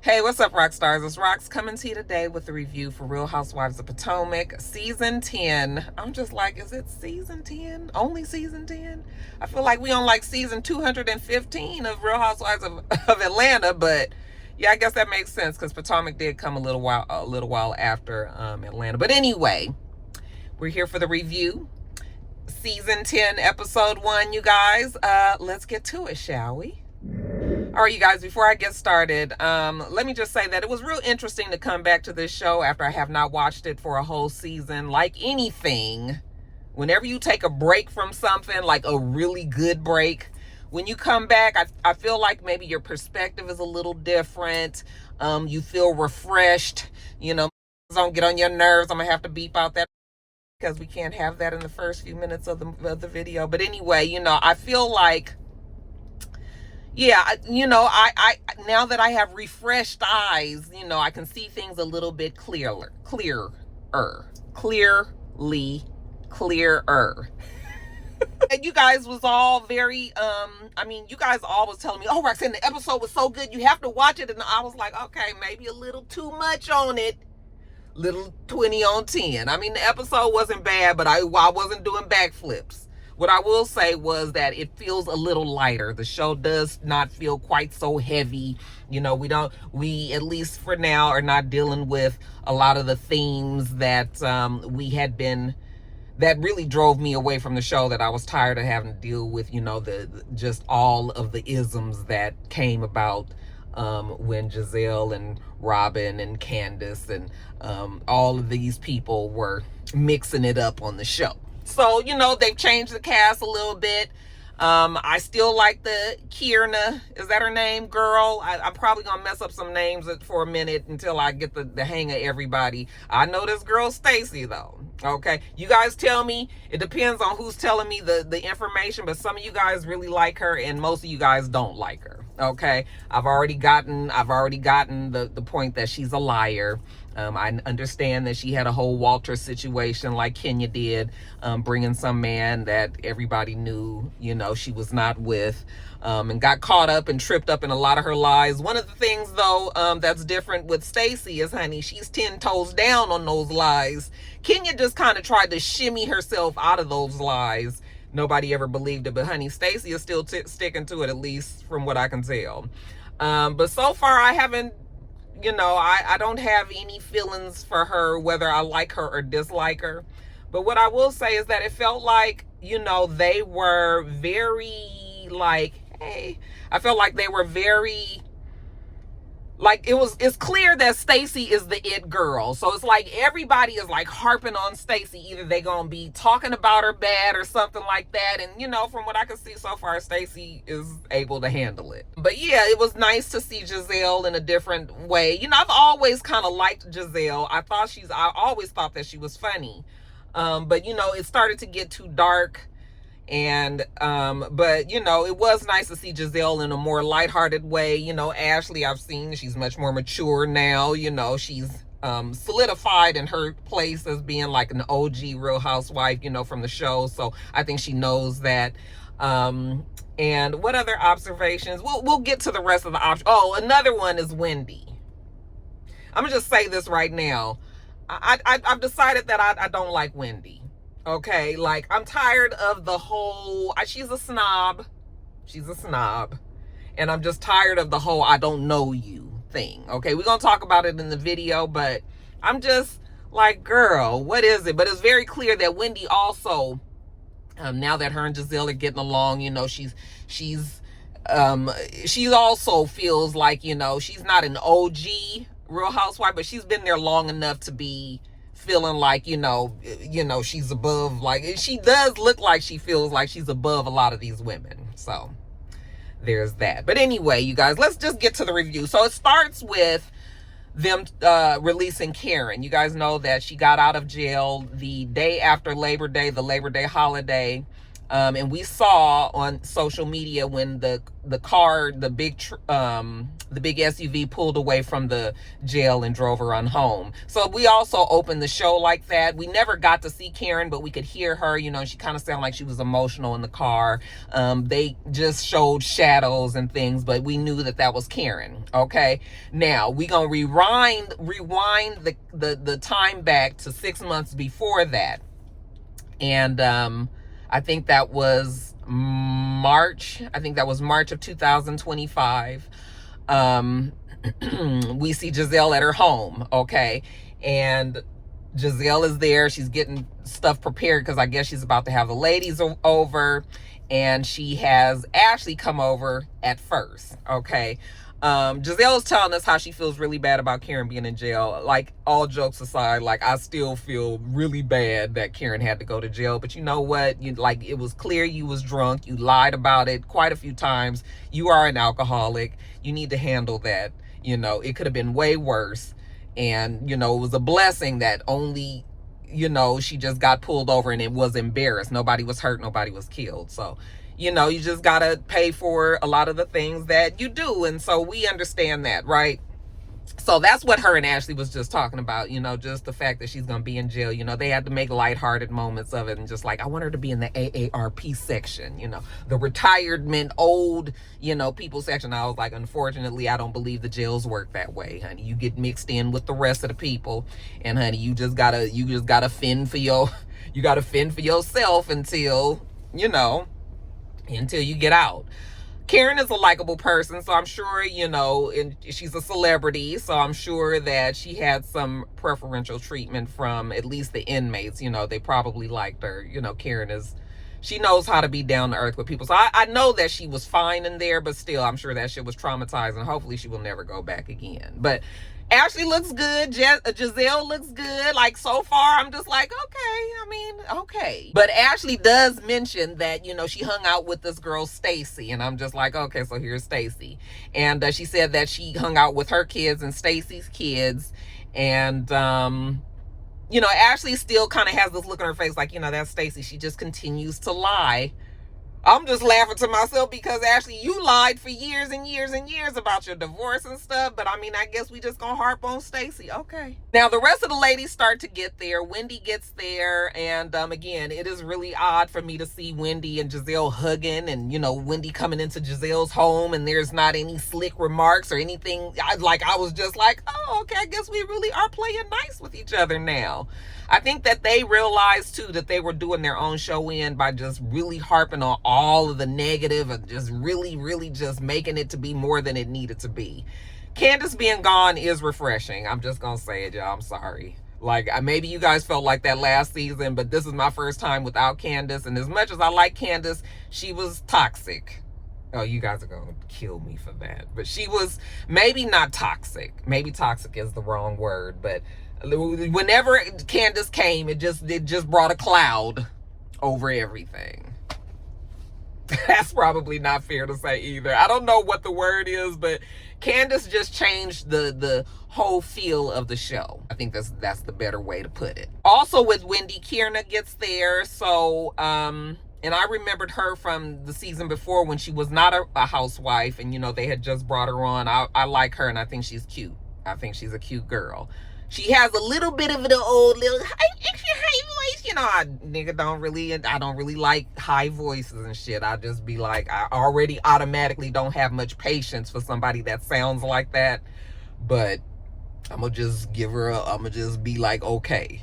Hey, what's up, rock stars? It's Rox coming to you today with a review for Real Housewives of Potomac, season 10. I'm just like, is it season 10? Only season 10? I feel like we on like season 215 of Real Housewives of Atlanta, but yeah, I guess that makes sense because Potomac did come a little while after Atlanta. But anyway, we're here for the review. Season 10, episode 1, you guys. Let's get to it, shall we? All right, you guys, before I get started, let me just say that it was real interesting to come back to this show after I have not watched it for a whole season. Like anything, whenever you take a break from something, like a really good break, when you come back, I feel like maybe your perspective is a little different. You feel refreshed. You know, don't get on your nerves. I'm going to have to beep out that because we can't have that in the first few minutes of the video. But anyway, you know, I feel like, yeah, you know, I now that I have refreshed eyes, you know, I can see things a little bit clearer. And you guys was all very, you guys all was telling me, oh, Roxanne, the episode was so good, you have to watch it. And I was like, okay, maybe a little too much on it. Little 20 on 10. I mean, the episode wasn't bad, but I wasn't doing backflips. What I will say was that it feels a little lighter. The show does not feel quite so heavy. You know, we at least for now are not dealing with a lot of the themes that that really drove me away from the show, that I was tired of having to deal with, you know, just all of the isms that came about when Giselle and Robin and Candace and all of these people were mixing it up on the show. So, you know, they've changed the cast a little bit. I still like the Kierna, is that her name, girl? I'm probably going to mess up some names for a minute until I get the hang of everybody. I know this girl Stacy, though. Okay, you guys tell me. It depends on who's telling me the information, but some of you guys really like her and most of you guys don't like her. Okay, I've already gotten the point that she's a liar. I understand that she had a whole Walter situation like Kenya did, bringing some man that everybody knew, you know, she was not with, and got caught up and tripped up in a lot of her lies. One of the things, though, that's different with Stacey is, honey, she's 10 toes down on those lies. Kenya just kind of tried to shimmy herself out of those lies. Nobody ever believed it, but honey, Stacey is still sticking to it, at least from what I can tell. But so far, I haven't, you know, I don't have any feelings for her, whether I like her or dislike her. But what I will say is that it felt like, you know, they were very, like, hey, I felt like they were very, like, it's clear that Stacey is the it girl. So it's like everybody is like harping on Stacey. Either they gonna be talking about her bad or something like that. And, you know, from what I can see so far, Stacey is able to handle it. But yeah, it was nice to see Giselle in a different way. You know, I've always kind of liked Giselle. I always thought that she was funny. But, you know, it started to get too dark. And but you know, it was nice to see Giselle in a more lighthearted way. You know, Ashley, I've seen, she's much more mature now. You know, she's solidified in her place as being like an OG Real Housewife, you know, from the show. So I think she knows that. And what other observations? We'll get to the rest of the options. Oh, another one is Wendy. I'm gonna just say this right now. I've decided that I don't like Wendy. Okay, like, I'm tired of the whole, she's a snob. And I'm just tired of the whole I don't know you thing. Okay, we're going to talk about it in the video, but I'm just like, girl, what is it? But it's very clear that Wendy also, now that her and Giselle are getting along, you know, she also feels like, you know, she's not an OG Real Housewife, but she's been there long enough to be feeling like, you know, she's above, like, she does look like she feels like she's above a lot of these women. So there's that. But anyway, you guys, let's just get to the review. So it starts with them releasing Karen. You guys know that she got out of jail the day after Labor Day, the Labor Day holiday. And we saw on social media when the car, the big SUV pulled away from the jail and drove her on home. So we also opened the show like that. We never got to see Karen, but we could hear her. You know, she kind of sounded like she was emotional in the car. They just showed shadows and things, but we knew that that was Karen. Okay, now we gonna rewind the time back to 6 months before that, and I think that was March. I think that was March of 2025. We see Gizelle at her home, okay? And Gizelle is there. She's getting stuff prepared because I guess she's about to have the ladies over. And she has Ashley come over at first, okay? Gizelle is telling us how she feels really bad about Karen being in jail. Like, all jokes aside, like, I still feel really bad that Karen had to go to jail. But you know what? It was clear you was drunk. You lied about it quite a few times. You are an alcoholic. You need to handle that. You know, it could have been way worse. And, you know, it was a blessing that only, you know, she just got pulled over and it was embarrassed. Nobody was hurt. Nobody was killed. So, you know, you just got to pay for a lot of the things that you do. And so we understand that, right? So that's what her and Ashley was just talking about, you know, just the fact that she's going to be in jail. You know, they had to make lighthearted moments of it and just like, I want her to be in the AARP section, you know, the retirement old, you know, people section. I was like, unfortunately, I don't believe the jails work that way, honey. You get mixed in with the rest of the people, and honey, you just gotta fend for yourself until, you know, until you get out. Karen is a likable person, so I'm sure, you know, and she's a celebrity, so I'm sure that she had some preferential treatment from at least the inmates. You know, they probably liked her. You know, she knows how to be down to earth with people. So I know that she was fine in there, but still, I'm sure that shit was traumatizing. Hopefully she will never go back again. But Ashley looks good. Gizelle looks good. Like, so far, I'm just like, okay. But Ashley does mention that, you know, she hung out with this girl, Stacy. And I'm just like, okay, so here's Stacy. And she said that she hung out with her kids and Stacy's kids. And, you know, Ashley still kind of has this look on her face like, you know, that's Stacy. She just continues to lie. I'm just laughing to myself because, Ashley, you lied for years and years and years about your divorce and stuff. But, I mean, I guess we just gonna harp on Stacy. Okay. Now, the rest of the ladies start to get there. Wendy gets there. And, again, it is really odd for me to see Wendy and Gizelle hugging. And, you know, Wendy coming into Gizelle's home. And there's not any slick remarks or anything. I was just like, oh, okay, I guess we really are playing nice with each other now. I think that they realized, too, that they were doing their own show in by just really harping on all of the negative and just really just making it to be more than it needed to be. Candace being gone is refreshing. I'm just going to say it, y'all. I'm sorry. Like, maybe you guys felt like that last season, but this is my first time without Candace. And as much as I like Candace, she was toxic. Oh, you guys are going to kill me for that. But she was maybe not toxic. Maybe toxic is the wrong word, but whenever Candace came, it just brought a cloud over everything. That's probably not fair to say either. I don't know what the word is, but Candace just changed the whole feel of the show. I think that's the better way to put it. Also with Wendy, Kierna gets there. So, and I remembered her from the season before when she was not a housewife, and, you know, they had just brought her on. I like her, and I think she's cute. I think she's a cute girl. She has a little bit of the old little extra high voice. You know, I don't really like high voices and shit. I just be like, I already automatically don't have much patience for somebody that sounds like that. But I'm going to just be like, okay.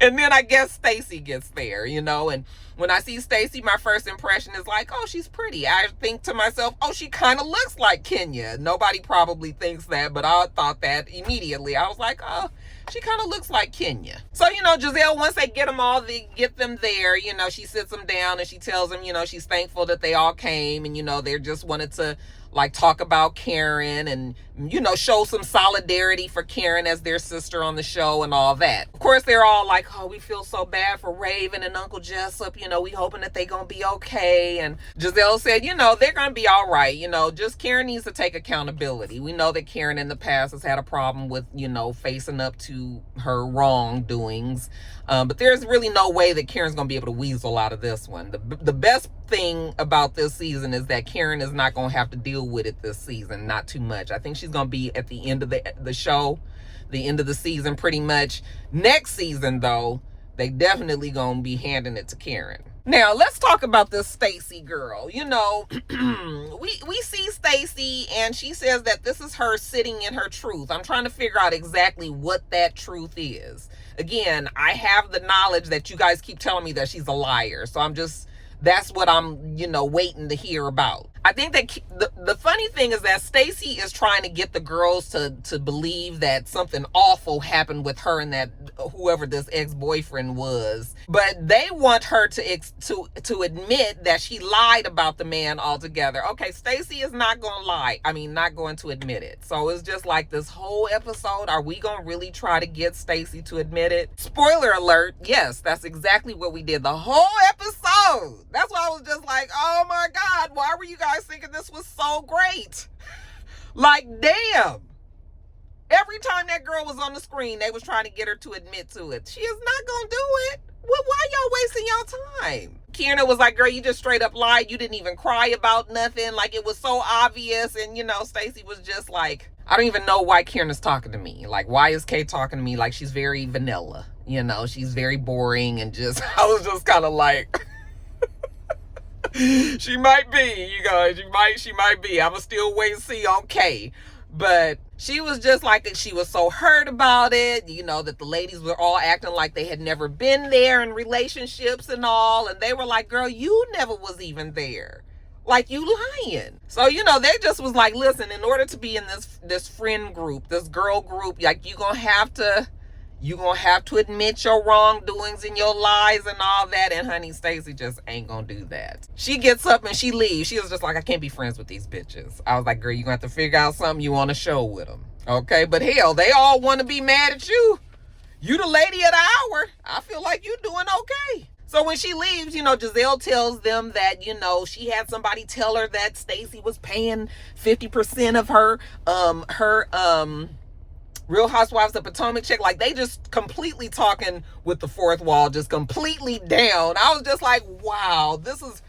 And then I guess Stacy gets there, you know, and when I see Stacy, my first impression is like, oh, she's pretty. I think to myself, oh, she kind of looks like Kenya. Nobody probably thinks that, but I thought that immediately. I was like, oh, she kind of looks like Kenya. So, you know, Gizelle, once they get them there, you know, she sits them down and she tells them, you know, she's thankful that they all came, and, you know, they just wanted to like talk about Karen and, you know, show some solidarity for Karen as their sister on the show and all that. Of course, they're all like, oh, we feel so bad for Raven and Uncle Jessup. You know, we hoping that they gonna be okay. And Giselle said, you know, they're gonna be all right. You know, just Karen needs to take accountability. We know that Karen in the past has had a problem with, you know, facing up to her wrongdoings. But there's really no way that Karen's gonna be able to weasel out of this one. The best thing about this season is that Karen is not gonna have to deal with it this season, not too much. I think she's gonna be at the end of the show, the end of the season pretty much. Next season though, they definitely gonna be handing it to Karen. Now let's talk about this Stacy girl. You know, we see Stacy and she says that this is her sitting in her truth. I'm trying to figure out exactly what that truth is. Again, I have the knowledge that you guys keep telling me that she's a liar. So that's what I'm, you know, waiting to hear about. I think that the funny thing is that Stacy is trying to get the girls to believe that something awful happened with her and that whoever this ex-boyfriend was. But they want her to admit that she lied about the man altogether. Okay, Stacy is not going to lie. I mean, not going to admit it. So it's just like this whole episode. Are we going to really try to get Stacy to admit it? Spoiler alert. Yes, that's exactly what we did the whole episode. That's why I was just like, oh my God, why were you guys thinking this was so great? Like, damn. Every time that girl was on the screen, they was trying to get her to admit to it. She is not gonna do it. Well, why y'all wasting y'all time? Kierna was like, girl, you just straight up lied. You didn't even cry about nothing. Like, it was so obvious. And, you know, Stacy was just like, I don't even know why Kierna's talking to me. Like, why is Kay talking to me? Like, she's very vanilla. You know, she's very boring and just, I was just kind of like... She might be, you guys. She might be. I'ma still wait and see on Kay. But she was just like, she was so hurt about it, you know, that the ladies were all acting like they had never been there in relationships and all. And they were like, girl, you never was even there. Like, you lying. So, you know, they just was like, listen, in order to be in this friend group, this girl group, like, you're going to have to admit your wrongdoings and your lies and all that. And honey, Stacy just ain't gonna do that. She gets up and she leaves. She was just like, I can't be friends with these bitches. I was like, girl, you're gonna have to figure out something you want to show with them. Okay, but hell, they all want to be mad at you. You the lady of the hour. I feel like you doing okay. So when she leaves, you know, Giselle tells them that, you know, she had somebody tell her that Stacy was paying 50% of her Real Housewives of Potomac check. Like, they just completely talking with the fourth wall, just completely down. I was just like, wow, this is,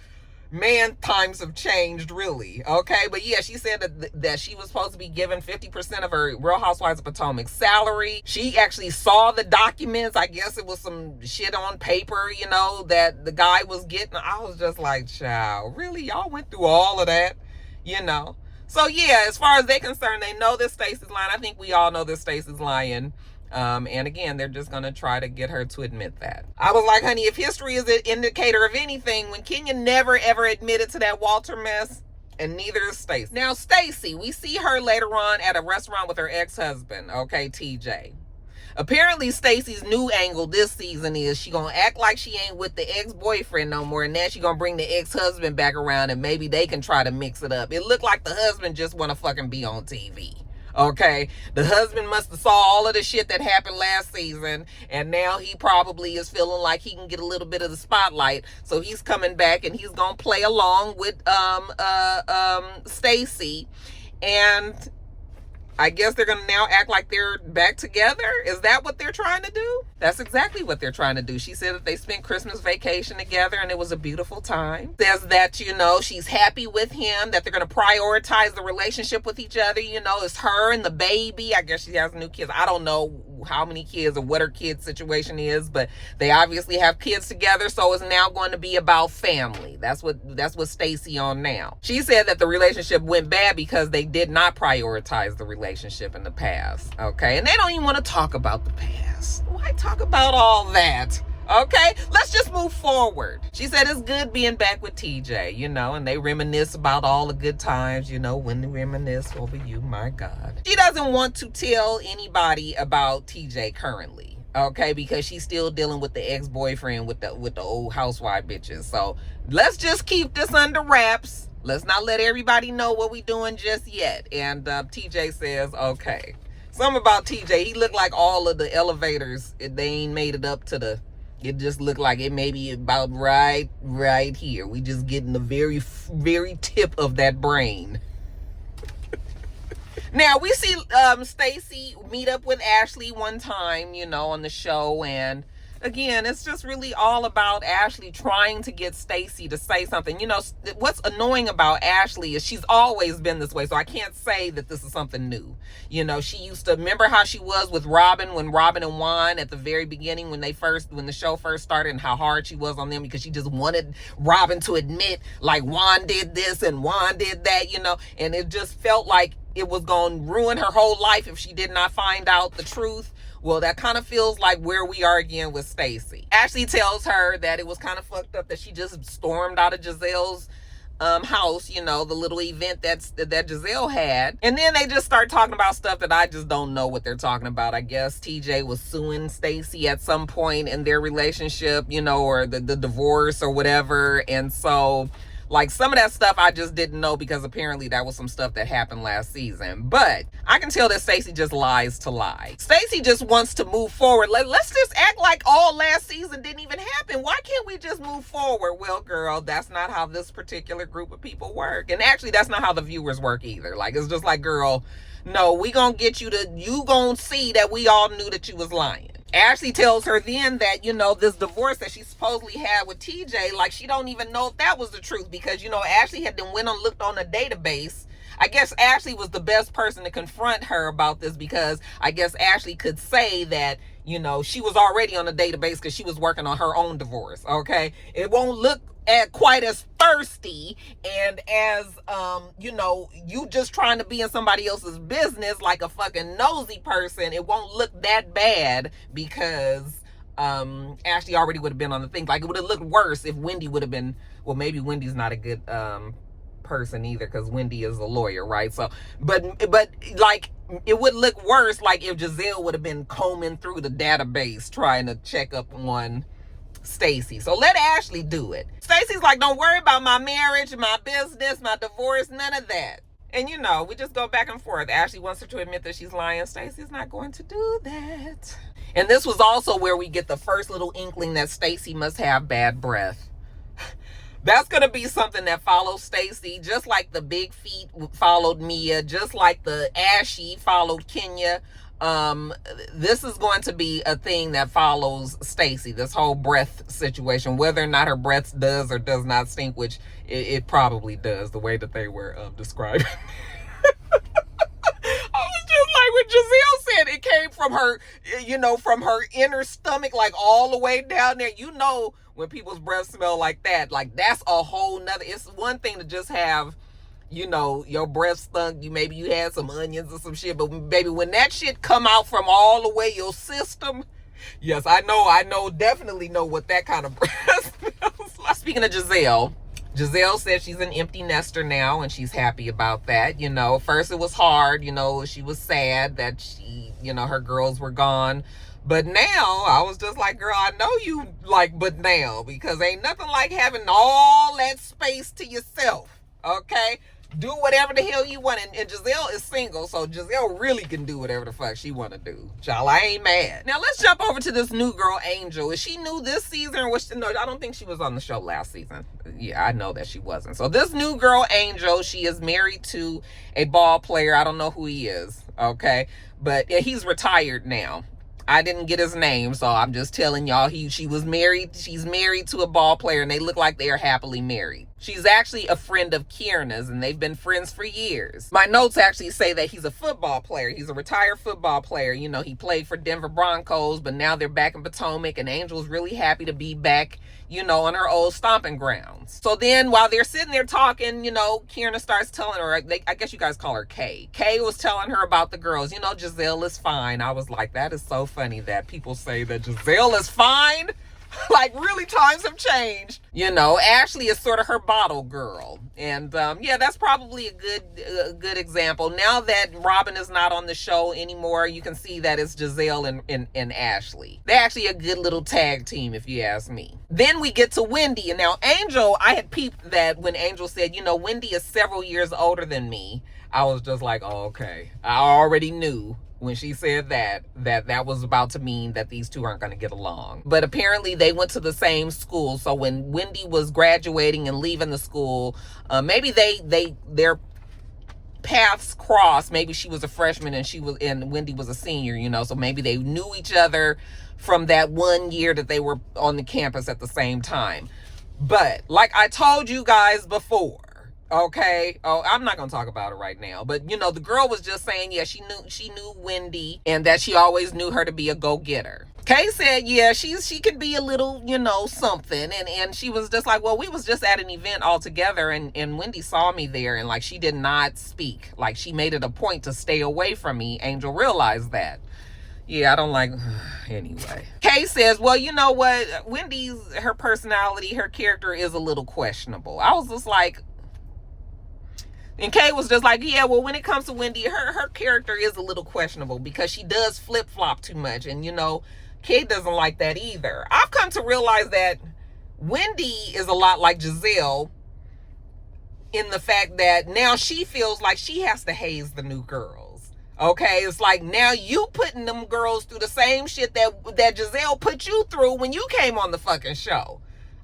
man, times have changed, really. Okay, but yeah, she said that she was supposed to be given 50% of her Real Housewives of Potomac salary. She actually saw the documents. I guess it was some shit on paper, you know, that the guy was getting. I was just like, child, really? Y'all went through all of that, you know? So yeah, as far as they're concerned, they know that Stacey's lying. I think we all know that Stacey's lying. And again, they're just going to try to get her to admit that. I was like, honey, if history is an indicator of anything, when Kenya never ever admitted to that Walter mess, and neither is Stacey. Now, Stacey, we see her later on at a restaurant with her ex-husband, okay, TJ. Apparently, Stacey's new angle this season is she gonna act like she ain't with the ex-boyfriend no more, and now she gonna bring the ex-husband back around, and maybe they can try to mix it up. It looked like the husband just want to fucking be on TV. Okay, the husband must have saw all of the shit that happened last season, and now he probably is feeling like he can get a little bit of the spotlight. So he's coming back and he's gonna play along with Stacey, and I guess they're going to now act like they're back together. Is that what they're trying to do? That's exactly what they're trying to do. She said that they spent Christmas vacation together and it was a beautiful time. Says that, you know, she's happy with him, that they're going to prioritize the relationship with each other. You know, it's her and the baby. I guess she has new kids. I don't know how many kids or what her kid's situation is, but they obviously have kids together. So it's now going to be about family. That's what Stacey on now. She said that the relationship went bad because they did not prioritize the relationship in the past. Okay. And they don't even want to talk about the past. Why talk about all that? Okay, let's just move forward. She said it's good being back with TJ, you know, and they reminisce about all the good times, you know, when they reminisce over you, my God. She doesn't want to tell anybody about TJ currently, okay, because she's still dealing with the ex-boyfriend with the old housewife bitches. So let's just keep this under wraps. Let's not let everybody know what we doing just yet. And TJ says, okay. Something about TJ, he looked like all of the elevators, they ain't made it up to the, it just looked like it may be about right here. We just getting the very tip of that brain. Now we see Stacey meet up with Ashley one time, you know, on the show, and again, it's just really all about Ashley trying to get Stacey to say something. You know, what's annoying about Ashley is she's always been this way, so I can't say that this is something new. You know, she used to, remember how she was with Robin, when Robin and Juan at the very beginning, when the show first started, and how hard she was on them because she just wanted Robin to admit, like, Juan did this and Juan did that, you know, and it just felt like it was going to ruin her whole life if she did not find out the truth. Well, that kind of feels like where we are again with Stacey. Ashley tells her that it was kind of fucked up that she just stormed out of Giselle's house, you know, the little event that Giselle had. And then they just start talking about stuff that I just don't know what they're talking about. I guess TJ was suing Stacey at some point in their relationship, you know, or the divorce or whatever. And so, like, some of that stuff I just didn't know because apparently that was some stuff that happened last season. But I can tell that Stacey just lies to lie. Stacey just wants to move forward. Let's just act like all last season didn't even happen. Why can't we just move forward? Well, girl, that's not how this particular group of people work. And actually, that's not how the viewers work either. Like, it's just like, girl, no, we gonna get you gonna see that we all knew that you was lying. Ashley tells her then that, you know, this divorce that she supposedly had with TJ, like, she don't even know if that was the truth because, you know, Ashley had then looked on the database. I guess Ashley was the best person to confront her about this because I guess Ashley could say that, you know, she was already on the database because she was working on her own divorce, okay? It won't look quite as thirsty and as, you know, you just trying to be in somebody else's business like a fucking nosy person. It won't look that bad because Ashley already would have been on the thing. Like, it would have looked worse if Wendy would have been, well, maybe Wendy's not a good person either because Wendy is a lawyer, right? So, but like, it would look worse like if Giselle would have been combing through the database trying to check up on Stacey. So let Ashley do it. Stacey's like, don't worry about my marriage, my business, my divorce, none of that. And, you know, we just go back and forth. Ashley wants her to admit that she's lying. Stacey's not going to do that. And this was also where we get the first little inkling that Stacey must have bad breath. That's going to be something that follows Stacey, just like the big feet followed Mia, just like the ashy followed Kenya. This is going to be a thing that follows Stacey, this whole breath situation, whether or not her breath does or does not stink, which it probably does, the way that they were described. I was just like when Giselle said it came from her, you know, from her inner stomach, like all the way down there. You know, when people's breath smell like that, like that's a whole nother, it's one thing to just have, you know, your breath stunk, maybe you had some onions or some shit, but baby, when that shit come out from all the way your system, yes, I know, definitely know what that kind of breath smells like. Speaking of Giselle says she's an empty nester now, and she's happy about that. You know, first it was hard, you know, she was sad that she, you know, her girls were gone. But now, I was just like, girl, I know you like, but now, because ain't nothing like having all that space to yourself, okay? Do whatever the hell you want. And Giselle is single, so Giselle really can do whatever the fuck she want to do. Child, I ain't mad. Now, let's jump over to this new girl, Angel. Is she new this season? Or was she, no, I don't think she was on the show last season. Yeah, I know that she wasn't. So this new girl, Angel, she is married to a ball player. I don't know who he is, okay? But he's retired now. I didn't get his name, so I'm just telling y'all, she's married to a ball player, and they look like they are happily married. She's actually a friend of Kierna's, and they've been friends for years. My notes actually say that he's a football player. He's a retired football player. You know, he played for Denver Broncos, but now they're back in Potomac, and Angel's really happy to be back, you know, on her old stomping grounds. So then while they're sitting there talking, you know, Kierna starts telling her, I guess you guys call her Kay. Kay was telling her about the girls. You know, Giselle is fine. I was like, that is so funny that people say that Giselle is fine. Like, really, times have changed. You know, Ashley is sort of her bottle girl. And yeah, that's probably a good example. Now that Robin is not on the show anymore, you can see that it's Giselle and Ashley. They're actually a good little tag team, if you ask me. Then we get to Wendy. And now Angel, I had peeped that when Angel said, you know, Wendy is several years older than me. I was just like, oh, okay. I already knew when she said that was about to mean that these two aren't going to get along. But apparently they went to the same school. So when Wendy was graduating and leaving the school, maybe their paths crossed. Maybe she was a freshman and Wendy was a senior, you know, so maybe they knew each other from that one year that they were on the campus at the same time. But like I told you guys before, okay, oh, I'm not gonna talk about it right now, but you know, the girl was just saying, yeah, she knew Wendy and that she always knew her to be a go-getter. Kay said, yeah, she could be a little, you know, something, and she was just like, well, we was just at an event all together, and Wendy saw me there, and like she did not speak, like she made it a point to stay away from me. Angel realized that. Yeah, I don't like, anyway. Kay says, well, you know what, her personality, her character is a little questionable. I was just like, and Kay was just like, yeah, well, when it comes to Wendy, her character is a little questionable because she does flip-flop too much. And, you know, Kay doesn't like that either. I've come to realize that Wendy is a lot like Giselle in the fact that now she feels like she has to haze the new girls. Okay? It's like now you putting them girls through the same shit that Giselle put you through when you came on the fucking show.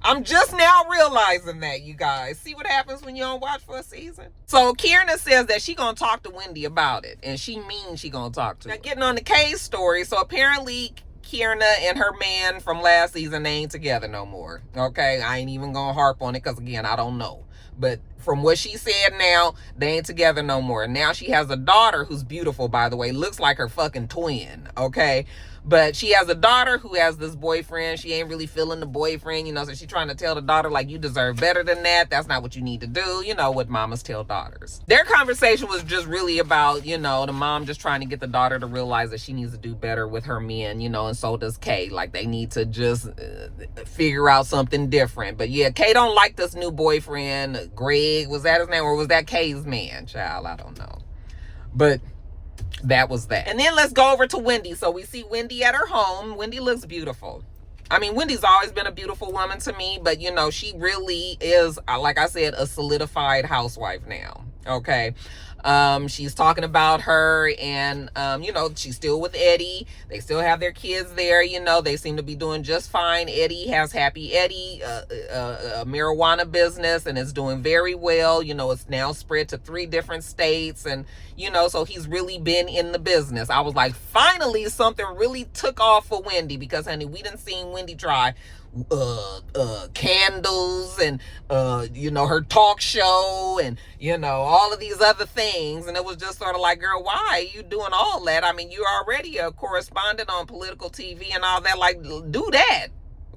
I'm just now realizing that, you guys. See what happens when you don't watch for a season? So Kierna says that she gonna talk to Wendy about it. And she means she gonna talk to her. Now getting on the Kay's story. So apparently Kierna and her man from last season, they ain't together no more. Okay? I ain't even gonna harp on it because, again, I don't know. But from what she said now, they ain't together no more. Now she has a daughter who's beautiful, by the way. Looks like her fucking twin. Okay? But she has a daughter who has this boyfriend. She ain't really feeling the boyfriend, you know, so she's trying to tell the daughter, like, you deserve better than that. That's not what you need to do. You know, what mamas tell daughters. Their conversation was just really about, you know, the mom just trying to get the daughter to realize that she needs to do better with her men, you know, and so does Kay. Like, they need to just figure out something different. But yeah, Kay don't like this new boyfriend. Greg, was that his name? Or was that Kay's man? Child, I don't know. But that was that. And then let's go over to Wendy. So we see Wendy at her home. Wendy looks beautiful. I mean, Wendy's always been a beautiful woman to me, but you know, she really is, like I said, a solidified housewife now. Okay. She's talking about her and, you know, she's still with Eddie. They still have their kids there. You know, they seem to be doing just fine. Eddie has Happy Eddie, a marijuana business, and it's doing very well. You know, it's now spread to 3 different states. And, you know, so he's really been in the business. I was like, finally, something really took off for Wendy because, honey, we done seen Wendy try candles and you know, her talk show and, you know, all of these other things, and it was just sort of like, girl, why are you doing all that? I mean, you're already a correspondent on political TV and all that. Like, do that.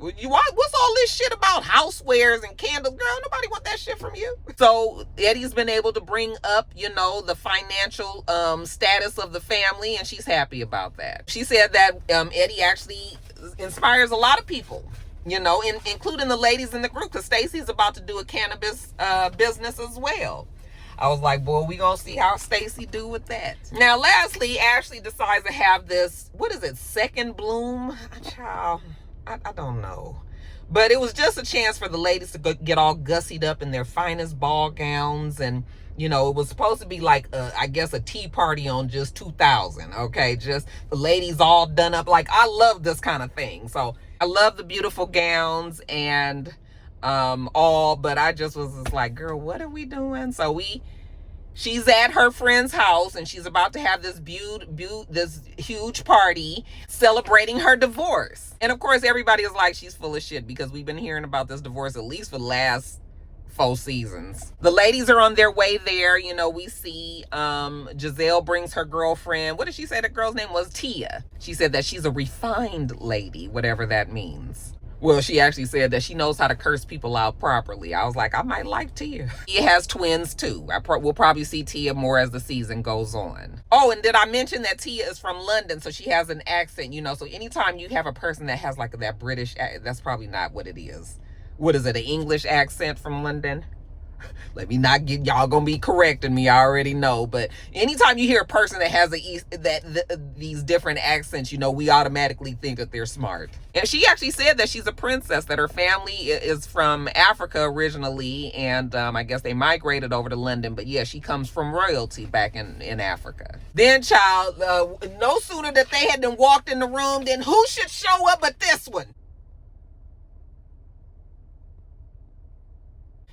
What's all this shit about housewares and candles? Girl, nobody want that shit from you. So Eddie's been able to bring up, you know, the financial status of the family, and she's happy about that. She said that Eddie actually inspires a lot of people, you know, including the ladies in the group, because Stacey's about to do a cannabis business as well. I was like, boy, we gonna see how Stacey do with that. Now, lastly, Ashley decides to have this, what is it, second bloom? Child, I don't know. But it was just a chance for the ladies to get all gussied up in their finest ball gowns. And, you know, it was supposed to be like, I guess, a tea party on just 2000, okay? Just the ladies all done up. Like, I love this kind of thing. So I love the beautiful gowns and all, but I just was just like, girl, what are we doing? So she's at her friend's house and she's about to have this this huge party celebrating her divorce. And of course, everybody is like, she's full of shit, because we've been hearing about this divorce at least for the last 4 seasons. The ladies are on their way there. You know, we see Giselle brings her girlfriend. What did she say the girl's name was? Tia. She said that she's a refined lady, whatever that means. Well, she actually said that she knows how to curse people out properly. I was like, I might like Tia. He has twins too. We'll probably see Tia more as the season goes on. Oh, and did I mention that Tia is from London, so she has an accent, you know? So anytime you have a person that has like that British, that's probably not what it is. What is it, an English accent from London? Let me not get, y'all gonna be correcting me, I already know, but anytime you hear a person that has these different accents, you know, we automatically think that they're smart. And she actually said that she's a princess, that her family is from Africa originally, and I guess they migrated over to London, but yeah, she comes from royalty back in Africa. Then, child, no sooner that they had walked in the room, then who should show up but this one?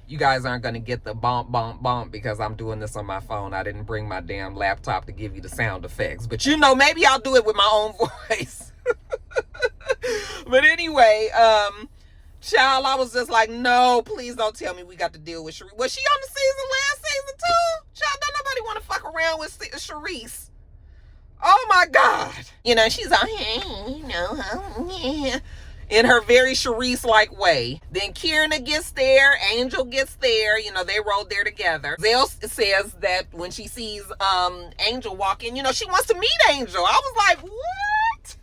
You guys aren't going to get the bump, bump, bump because I'm doing this on my phone. I didn't bring my damn laptop to give you the sound effects. But you know, maybe I'll do it with my own voice. But anyway, child, I was just like, no, please don't tell me we got to deal with Charisse. Was she on the season last season too? Child, don't nobody want to fuck around with Charisse. Oh my God. You know, she's all, hey, you know, yeah, in her very Charisse-like way. Then Kierna gets there, Angel gets there, you know, they rode there together. Zell says that when she sees Angel walk in, you know, she wants to meet Angel. I was like, what?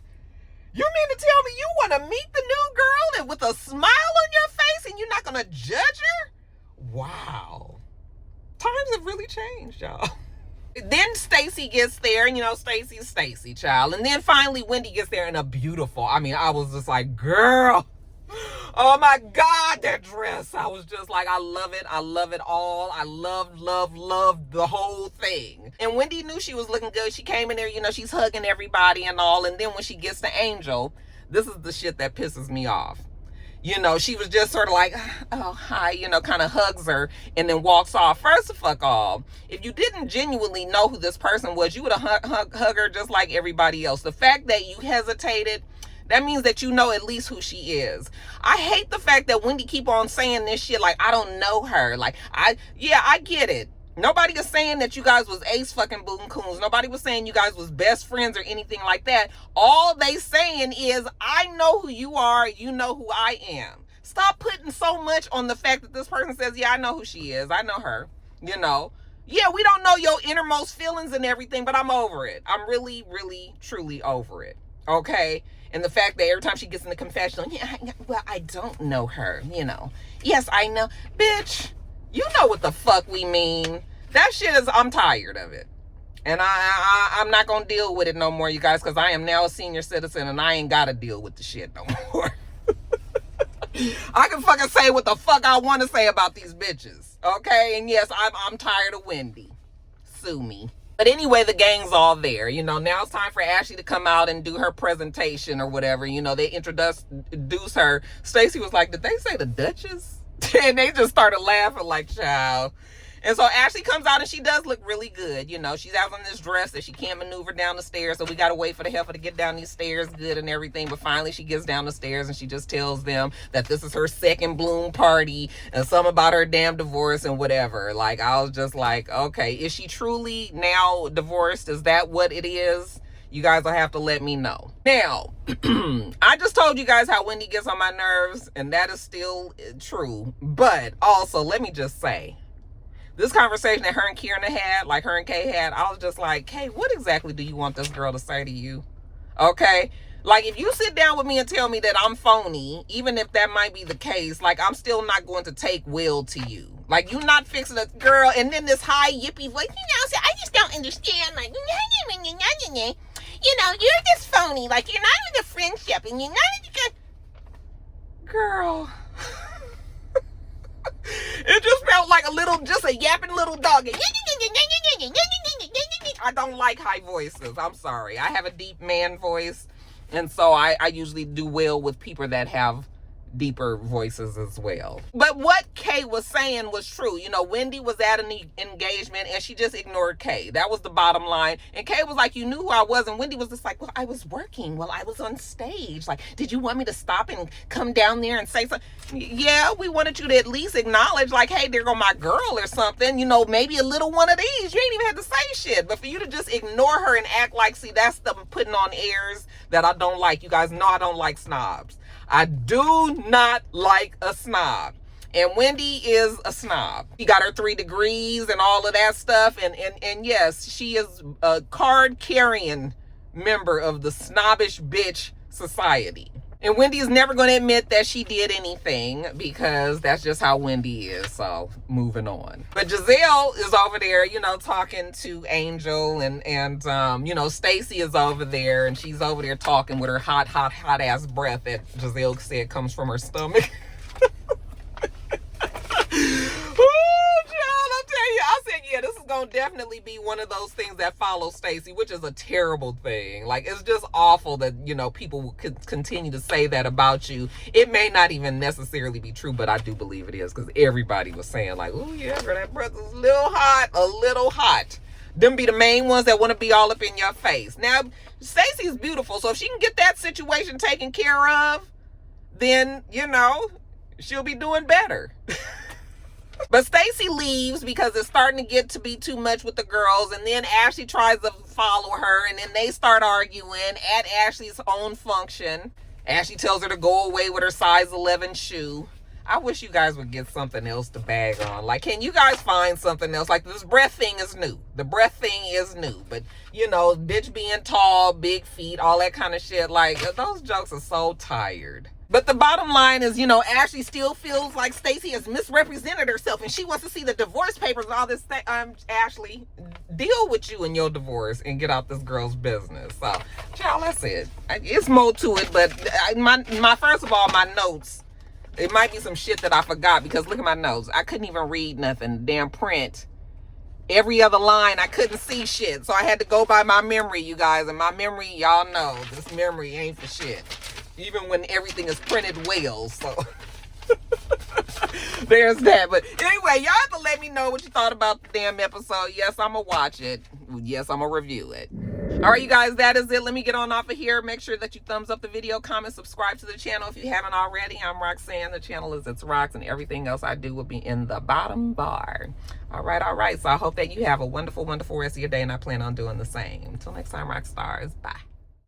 You mean to tell me you want to meet the new girl and with a smile on your face and you're not going to judge her? Wow. Times have really changed, y'all. Then Stacy gets there, and you know, Stacy's Stacy, child. And then finally Wendy gets there in a beautiful, I mean, I was just like, girl, oh my God, that dress. I was just like, I love it. I love it all. I love the whole thing. And Wendy knew she was looking good. She came in there, you know, she's hugging everybody and all. And then when she gets to Angel, this is the shit that pisses me off. You know, she was just sort of like, oh, hi, you know, kind of hugs her and then walks off. First of all, if you didn't genuinely know who this person was, you would have hug her just like everybody else. The fact that you hesitated, that means that you know at least who she is. I hate the fact that Wendy keep on saying this shit like, I don't know her. Like, I get it. Nobody is saying that you guys was ace fucking boon coons. Nobody was saying you guys was best friends or anything like that. All they saying is, I know who you are. You know who I am. Stop putting so much on the fact that this person says, yeah, I know who she is. I know her. You know. Yeah, we don't know your innermost feelings and everything, but I'm over it. I'm really, really, truly over it. Okay? And the fact that every time she gets in the confessional, yeah, well, I don't know her. You know. Yes, I know. Bitch. You know what the fuck we mean. That shit is, I'm tired of it. And I'm not going to deal with it no more, you guys, because I am now a senior citizen and I ain't got to deal with the shit no more. I can fucking say what the fuck I want to say about these bitches. Okay? And yes, I'm tired of Wendy. Sue me. But anyway, the gang's all there. You know, now it's time for Ashley to come out and do her presentation or whatever. You know, they introduce her. Stacey was like, did they say the Duchess? And they just started laughing like, child. And so Ashley comes out and she does look really good. You know, she's out on this dress that she can't maneuver down the stairs. So we got to wait for the heifer to get down these stairs good and everything. But finally she gets down the stairs and she just tells them that this is her second bloom party and something about her damn divorce and whatever. Like, I was just like, okay, is she truly now divorced? Is that what it is? You guys will have to let me know. Now, I just told you guys how Wendy gets on my nerves, and that is still true. But also, let me just say, this conversation that her and Kierna had, like her and Kay had, I was just like, Kay, what exactly do you want this girl to say to you? Okay? Like, if you sit down with me and tell me that I'm phony, even if that might be the case, like, I'm still not going to take well to you. Like, you're not fixing a girl, and then this high yippy voice, you know, so I just don't understand, like, you know, you're just phony. Like, you're not in a friendship, and you're not in a... Girl. It just felt like just a yapping little dog. I don't like high voices. I'm sorry. I have a deep man voice, and so I usually do well with people that have deeper voices as well. But what Kay was saying was true. You know, Wendy was at an engagement and she just ignored Kay. That was the bottom line. And Kay was like, you knew who I was. And Wendy was just like, well, I was working. Well, I was on stage. Like, did you want me to stop and come down there and say something? Yeah, we wanted you to at least acknowledge, like, hey, there go my girl or something. You know, maybe a little one of these. You ain't even had to say shit. But for you to just ignore her and act like, see, that's the putting on airs that I don't like. You guys know I don't like snobs. I do not like a snob. And Wendy is a snob. She got her 3 degrees and all of that stuff. And yes, she is a card-carrying member of the snobbish bitch society. And Wendy is never going to admit that she did anything because that's just how Wendy is. So moving on. But Giselle is over there, you know, talking to Angel and you know, Stacey is over there and she's over there talking with her hot ass breath that Giselle said comes from her stomach. I said, yeah, this is gonna definitely be one of those things that follow Stacey, which is a terrible thing. Like, it's just awful that, you know, people could continue to say that about you. It may not even necessarily be true, but I do believe it is because everybody was saying like, oh yeah, girl, that breath is a little hot. Them be the main ones that want to be all up in your face. Now, Stacey's beautiful, so if she can get that situation taken care of, then, you know, she'll be doing better. But Stacey leaves because it's starting to get to be too much with the girls. And then Ashley tries to follow her. And then they start arguing at Ashley's own function. Ashley tells her to go away with her size 11 shoe. I wish you guys would get something else to bag on. Like, can you guys find something else? Like, this breath thing is new. The breath thing is new. But, you know, bitch being tall, big feet, all that kind of shit. Like, those jokes are so tired. But the bottom line is, you know, Ashley still feels like Stacey has misrepresented herself and she wants to see the divorce papers and all this thing. Ashley, deal with you and your divorce and get out this girl's business. So, child, that's it. It's more to it, but my first of all, my notes, it might be some shit that I forgot because look at my notes. I couldn't even read nothing. Damn print. Every other line, I couldn't see shit. So I had to go by my memory, you guys. And my memory, y'all know, this memory ain't for shit. Even when everything is printed well, so there's that. But anyway, y'all have to let me know what you thought about the damn episode. Yes, I'm gonna watch it. Yes, I'm gonna review it. All right, you guys, that is it. Let me get on off of here. Make sure that you thumbs up the video, comment, subscribe to the channel if you haven't already. I'm Roxanne. The channel is It's Rocks, and everything else I do will be in the bottom bar. All right. So I hope that you have a wonderful, wonderful rest of your day, and I plan on doing the same. Until next time, rock stars. Bye.